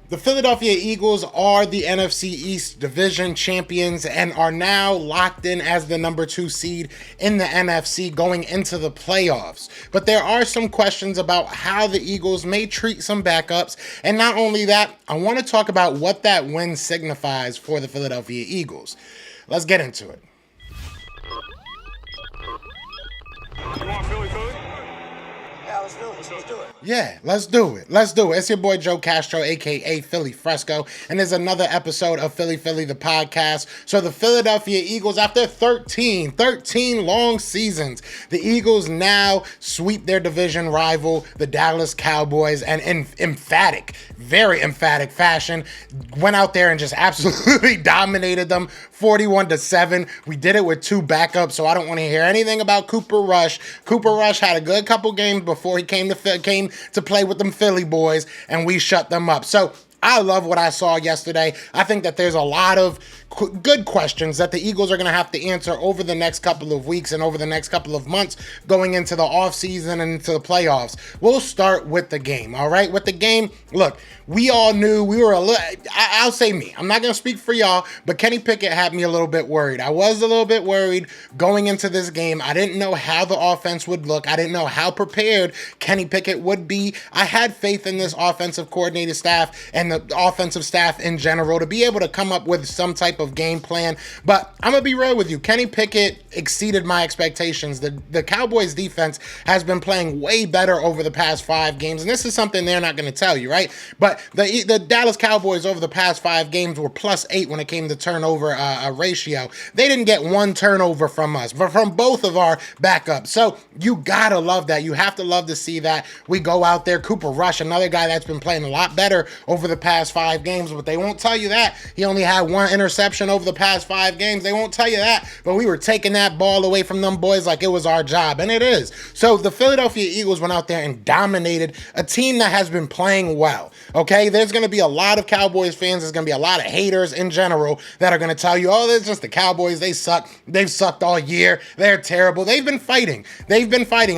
The Philadelphia Eagles are the NFC East Division champions and are now locked in as the number 2 seed in the NFC going into the playoffs. But there are some questions about how the Eagles may treat some backups. And not only that, I want to talk about what that win signifies for the Philadelphia Eagles. Let's get into it. You want Philly? Yeah, let's do it. Let's do it. Yeah, let's do it. Let's do it. It's your boy Joe Castro, a.k.a. Philly Fresco, and there's another episode of Philly, the podcast. So the Philadelphia Eagles, after 13 long seasons, the Eagles now sweep their division rival, the Dallas Cowboys, and in very emphatic fashion, went out there and just absolutely dominated them 41-7. We did it with 2 backups, so I don't want to hear anything about Cooper Rush. Cooper Rush had a good couple games before he came to play with them Philly boys, and we shut them up. So I love what I saw yesterday. I think that there's a lot of good questions that the Eagles are going to have to answer over the next couple of weeks and over the next couple of months going into the offseason and into the playoffs. We'll start with the game, all right? With the game, look, we all knew we were I'll say me. I'm not going to speak for y'all, but Kenny Pickett had me a little bit worried. I was a little bit worried going into this game. I didn't know how the offense would look. I didn't know how prepared Kenny Pickett would be. I had faith in this offensive coordinator staff and the offensive staff in general to be able to come up with some type of game plan. But I'm going to be real with you. Kenny Pickett exceeded my expectations. The Cowboys defense has been playing way better over the past 5 games. And this is something they're not going to tell you, right? But the Dallas Cowboys over the past 5 games were +8 when it came to turnover ratio. They didn't get 1 turnover from us, but from both of our backups. So you got to love that. You have to love to see that. We go out there. Cooper Rush, another guy that's been playing a lot better over the past 5 games, but they won't tell you that. He only had 1 interception over the past 5 games. They won't tell you that, but we were taking that ball away from them boys like it was our job, and it is. So the Philadelphia Eagles went out there and dominated a team that has been playing well, okay? There's going to be a lot of Cowboys fans. There's going to be a lot of haters in general that are going to tell you, oh, it's just the Cowboys. They suck. They've sucked all year. They're terrible. They've been fighting.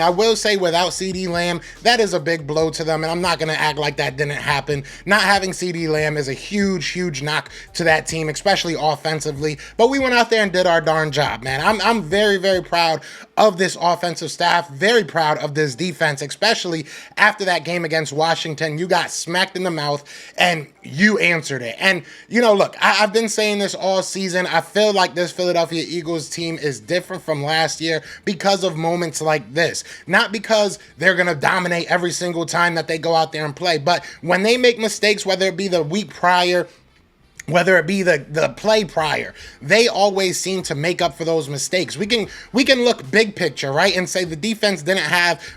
I will say without CeeDee Lamb, that is a big blow to them, and I'm not going to act like that didn't happen. Not having CeeDee Lamb is a huge knock to that team, especially offensively. But we went out there and did our darn job, man. I'm very proud of this offensive staff, very proud of this defense, especially after that game against Washington. You got smacked in the mouth and you answered it. And, look, I've been saying this all season. I feel like this Philadelphia Eagles team is different from last year because of moments like this. Not because they're going to dominate every single time that they go out there and play, but when they make mistakes, whether it be the week prior, whether it be the play prior, they always seem to make up for those mistakes. We can look big picture, right, and say the defense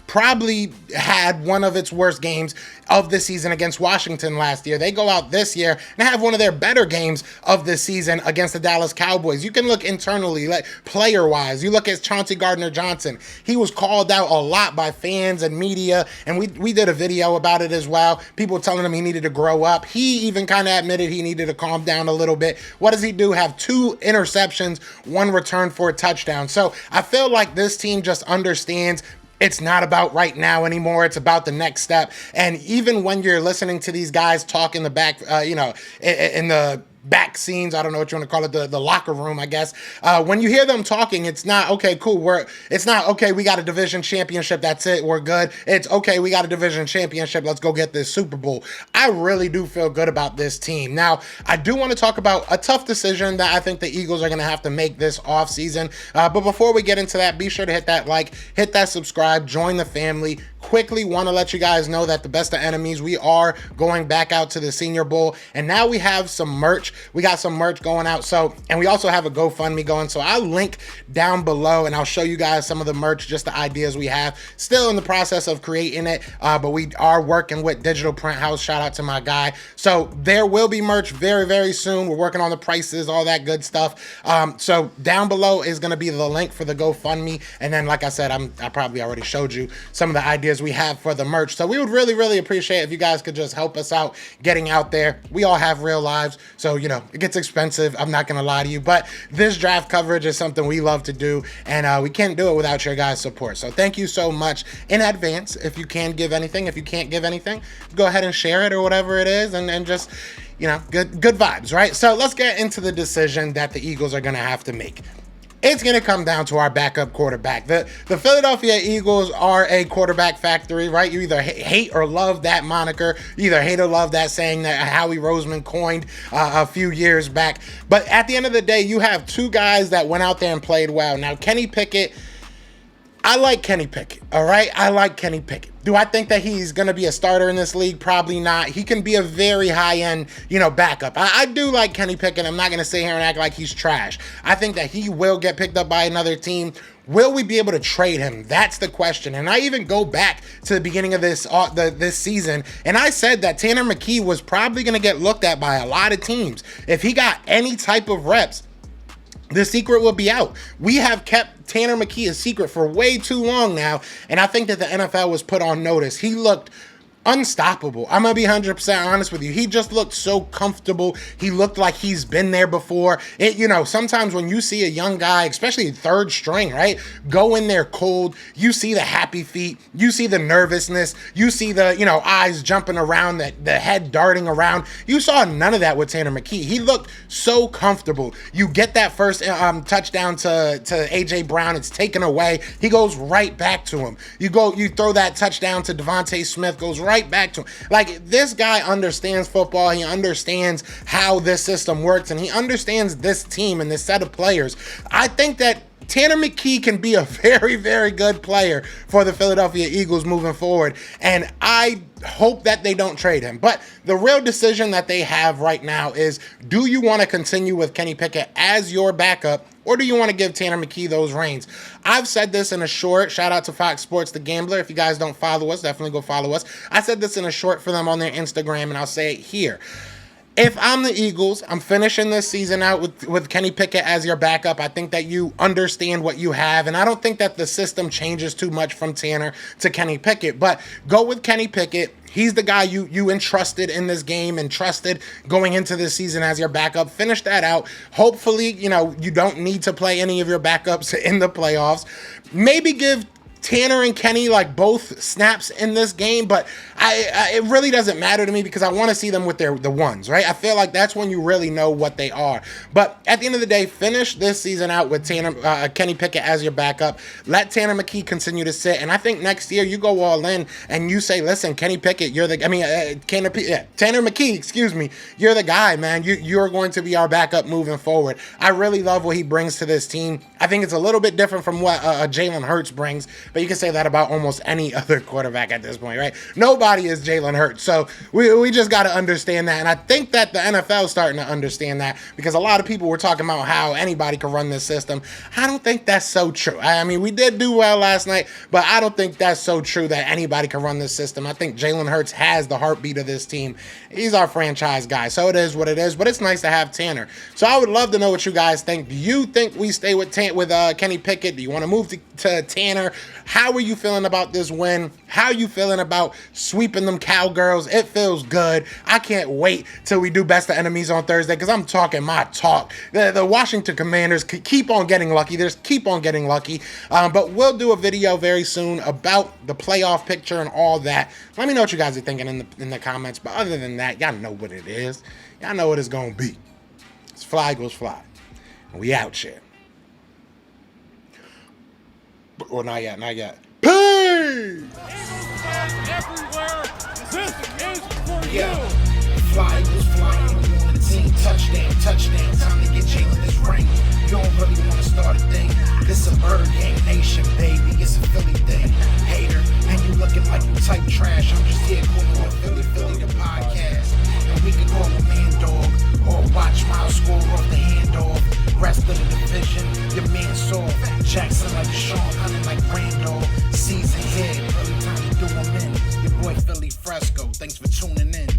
probably had one of its worst games of the season against Washington last year. They go out this year and have one of their better games of the season against the Dallas Cowboys. You can look internally, like player-wise. You look at Chauncey Gardner-Johnson. He was called out a lot by fans and media, and we did a video about it as well. People telling him he needed to grow up. He even kind of admitted he needed to calm down a little bit. What does he do? Have 2 interceptions, 1 return for a touchdown. So I feel like this team just understands it's not about right now anymore. It's about the next step. And even when you're listening to these guys talk in the back, in the back scenes, I don't know what you want to call it, the locker room, I guess. When you hear them talking, it's not, okay, cool, it's not, okay, we got a division championship, that's it, we're good. It's, okay, we got a division championship, let's go get this Super Bowl. I really do feel good about this team. Now, I do want to talk about a tough decision that I think the Eagles are going to have to make this offseason. But before we get into that, be sure to hit that like, hit that subscribe, join the family. Quickly want to let you guys know that the best of enemies, we are going back out to the Senior Bowl, and now we have some merch. We got some merch going out, and we also have a GoFundMe going, so I'll link down below and I'll show you guys some of the merch, just the ideas we have. Still in the process of creating it, but we are working with Digital Print House. Shout out to my guy. So there will be merch very soon. We're working on the prices, all that good stuff. So down below is going to be the link for the GoFundMe, and then like I said, I probably already showed you some of the ideas as we have for the merch. So we would really, really appreciate if you guys could just help us out getting out there. We all have real lives, so, you know, it gets expensive. I'm not going to lie to you, but this draft coverage is something we love to do, and we can't do it without your guys' support. So thank you so much in advance. If you can give anything, if you can't give anything, go ahead and share it or whatever it is, and just, you know, good vibes, right? So let's get into the decision that the Eagles are going to have to make. It's going to come down to our backup quarterback. The Philadelphia Eagles are a quarterback factory, right? You either hate or love that moniker. You either hate or love that saying that Howie Roseman coined a few years back. But at the end of the day, you have two guys that went out there and played well. Now, Kenny Pickett, I like Kenny Pickett, all right? I like Kenny Pickett. Do I think that he's going to be a starter in this league? Probably not. He can be a very high-end, you know, backup. I do like Kenny Pickett. I'm not going to sit here and act like he's trash. I think that he will get picked up by another team. Will we be able to trade him? That's the question. And I even go back to the beginning of this season, and I said that Tanner McKee was probably going to get looked at by a lot of teams. If he got any type of reps, the secret will be out. We have kept Tanner McKee a secret for way too long now, and I think that the NFL was put on notice. He looked unstoppable. I'm going to be 100% honest with you. He just looked so comfortable. He looked like he's been there before. You know, sometimes when you see a young guy, especially third string, right, go in there cold, you see the happy feet, you see the nervousness, you see the, you know, eyes jumping around, the head darting around. You saw none of that with Tanner McKee. He looked so comfortable. You get that first touchdown to A.J. Brown. It's taken away. He goes right back to him. You throw that touchdown to Devontae Smith, goes right back to him. Like, this guy understands football. He understands how this system works, and he understands this team and this set of players. I think that Tanner McKee can be a very, very good player for the Philadelphia Eagles moving forward, and I hope that they don't trade him. But the real decision that they have right now is, do you want to continue with Kenny Pickett as your backup, or do you want to give Tanner McKee those reins? I've said this in a short. Shout out to Fox Sports The Gambler. If you guys don't follow us, definitely go follow us. I said this in a short for them on their Instagram, and I'll say it here. If I'm the Eagles, I'm finishing this season out with Kenny Pickett as your backup. I think that you understand what you have, and I don't think that the system changes too much from Tanner to Kenny Pickett. But go with Kenny Pickett. He's the guy you entrusted in this game and trusted going into this season as your backup. Finish that out. Hopefully, you know, you don't need to play any of your backups in the playoffs. Maybe give Tanner and Kenny like both snaps in this game, but it really doesn't matter to me because I want to see them with the ones, right? I feel like that's when you really know what they are. But at the end of the day, finish this season out with Kenny Pickett as your backup. Let Tanner McKee continue to sit, and I think next year you go all in and you say, listen, Kenny Pickett, Tanner McKee, excuse me, you're the guy, man. You're going to be our backup moving forward. I really love what he brings to this team. I think it's a little bit different from what Jalen Hurts brings. But you can say that about almost any other quarterback at this point, right? Nobody is Jalen Hurts. So we just got to understand that. And I think that the NFL is starting to understand that because a lot of people were talking about how anybody can run this system. I don't think that's so true. I mean, we did do well last night, but I don't think that's so true that anybody can run this system. I think Jalen Hurts has the heartbeat of this team. He's our franchise guy. So it is what it is, but it's nice to have Tanner. So I would love to know what you guys think. Do you think we stay with Kenny Pickett? Do you want to move to Tanner? How are you feeling about this win? How are you feeling about sweeping them Cowgirls? It feels good. I can't wait till we do Best of Enemies on Thursday because I'm talking my talk. The Washington Commanders keep on getting lucky. They just keep on getting lucky. But we'll do a video very soon about the playoff picture and all that. Let me know what you guys are thinking in the comments. But other than that, y'all know what it is. Y'all know what it's going to be. It's Fly Goes Fly. And we out here. Well, not yet, not yet. Peace! Everywhere. This is for you. Yeah. Fly was flying on the team. Touchdown. Time to get Jalen this ring. You don't really want to start a thing. This a bird gang nation, baby. It's a Philly thing. Hater, and you looking like you type trash. I'm just here calling on Philly the podcast. And we can call a man dog or watch Miles score off the handoff. Rest of the division, your man saw Jackson like Deshaun, hunting like Randall. Season here, early time to do him in. Your boy Philly Fresco, thanks for tuning in.